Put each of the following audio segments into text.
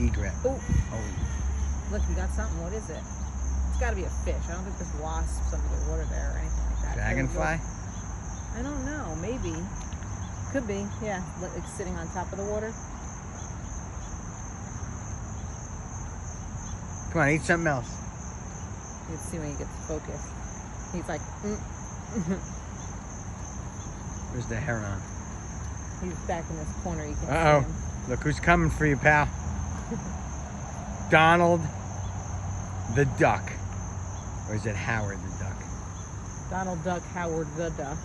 egret. Oh, Oh, look, we got something. What is it? It's got to be a fish. I don't think there's wasps under the water there or anything like that. dragonfly? I don't know. Maybe. Could be. Yeah, like sitting on top of the water. Come on, eat something else. You can see when he gets focused. He's like, Where's the heron? He's back in this corner. You can't Uh-oh. see him. Look who's coming for you, pal. Donald the duck. Or is it Howard the duck? Donald Duck, Howard the Duck.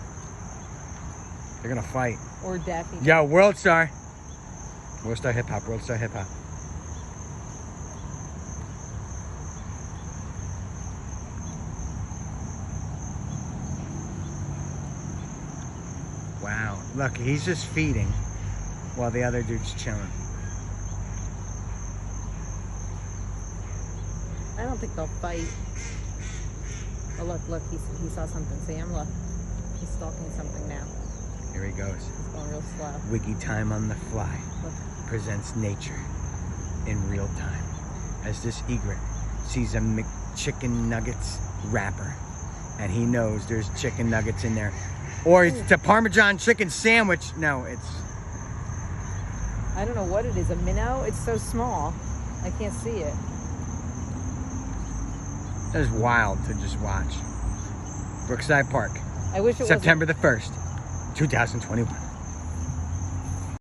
They're gonna fight. Or Daffy. Yo, World Star. World Star Hip Hop, World Star Hip Hop. Wow, look, he's just feeding while the other dude's chilling. I don't think they'll fight. Oh, look, he saw something. See him? Look. He's stalking something now. Here he goes. He's going real slow. Wiggy Time on the Fly Look. presents nature in real time as this egret sees a McChicken Nuggets wrapper and he knows there's chicken nuggets in there. Or it's a Parmesan chicken sandwich. No, it's... I don't know what it is. A minnow? It's so small. I can't see it. That is wild to just watch. Brookside Park, I wish it was September the 1st, 2021.